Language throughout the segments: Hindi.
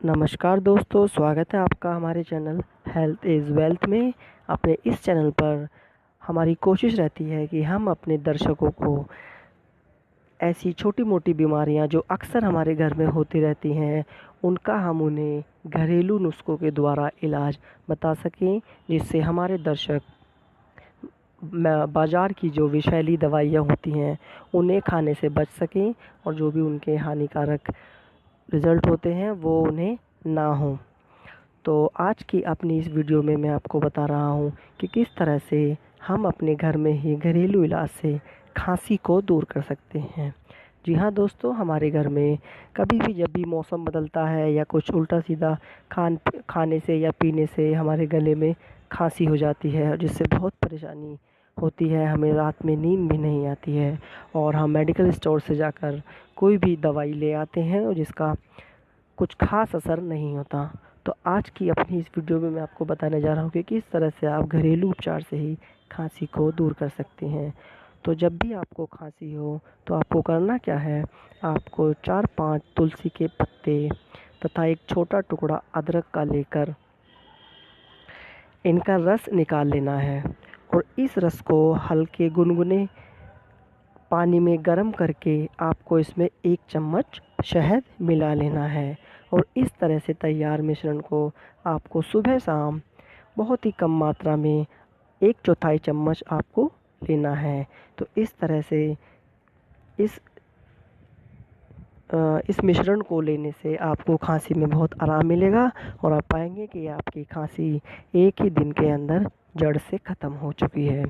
नमस्कार दोस्तों, स्वागत है आपका हमारे चैनल हेल्थ इज़ वेल्थ में। अपने इस चैनल पर हमारी कोशिश रहती है कि हम अपने दर्शकों को ऐसी छोटी मोटी बीमारियां जो अक्सर हमारे घर में होती रहती हैं, उनका हम उन्हें घरेलू नुस्खों के द्वारा इलाज बता सकें, जिससे हमारे दर्शक बाज़ार की जो विषैली दवाइयाँ होती हैं उन्हें खाने से बच सकें और जो भी उनके हानिकारक रिज़ल्ट होते हैं वो उन्हें ना हो। तो आज की अपनी इस वीडियो में मैं आपको बता रहा हूँ कि किस तरह से हम अपने घर में ही घरेलू इलाज से खांसी को दूर कर सकते हैं। जी हाँ दोस्तों, हमारे घर में कभी भी जब भी मौसम बदलता है या कुछ उल्टा सीधा खाने से या पीने से हमारे गले में खांसी हो जाती है, जिससे बहुत परेशानी होती है। हमें रात में नींद भी नहीं आती है और हम मेडिकल स्टोर से जाकर कोई भी दवाई ले आते हैं और जिसका कुछ खास असर नहीं होता। तो आज की अपनी इस वीडियो में मैं आपको बताने जा रहा हूँ कि किस तरह से आप घरेलू उपचार से ही खांसी को दूर कर सकते हैं। तो जब भी आपको खांसी हो तो आपको करना क्या है, आपको 4-5 तुलसी के पत्ते तथा एक छोटा टुकड़ा अदरक का लेकर इनका रस निकाल लेना है और इस रस को हल्के गुनगुने पानी में गर्म करके आपको इसमें 1 चम्मच शहद मिला लेना है और इस तरह से तैयार मिश्रण को आपको सुबह शाम बहुत ही कम मात्रा में 1/4 चम्मच आपको लेना है। तो इस तरह से इस इस मिश्रण को लेने से आपको खांसी में बहुत आराम मिलेगा और आप पाएंगे कि आपकी खांसी एक ही दिन के अंदर जड़ से ख़त्म हो चुकी है।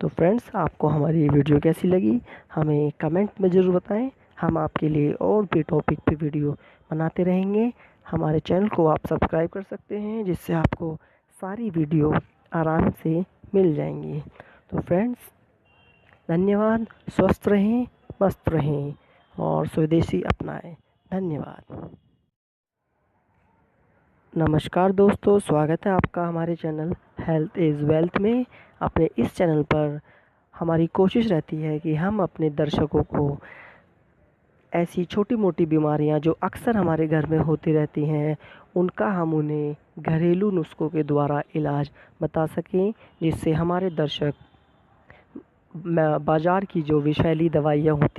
तो फ्रेंड्स, आपको हमारी वीडियो कैसी लगी हमें कमेंट में ज़रूर बताएं। हम आपके लिए और भी टॉपिक पे वीडियो बनाते रहेंगे। हमारे चैनल को आप सब्सक्राइब कर सकते हैं, जिससे आपको सारी वीडियो आराम से मिल जाएंगी। तो फ्रेंड्स, धन्यवाद। स्वस्थ रहें, मस्त रहें और स्वदेशी अपनाएं। धन्यवाद। नमस्कार दोस्तों, स्वागत है आपका हमारे चैनल हेल्थ इज़ वेल्थ में। अपने इस चैनल पर हमारी कोशिश रहती है कि हम अपने दर्शकों को ऐसी छोटी मोटी बीमारियां जो अक्सर हमारे घर में होती रहती हैं, उनका हम उन्हें घरेलू नुस्खों के द्वारा इलाज बता सकें, जिससे हमारे दर्शक बाज़ार की जो विषैली दवाइयाँ होती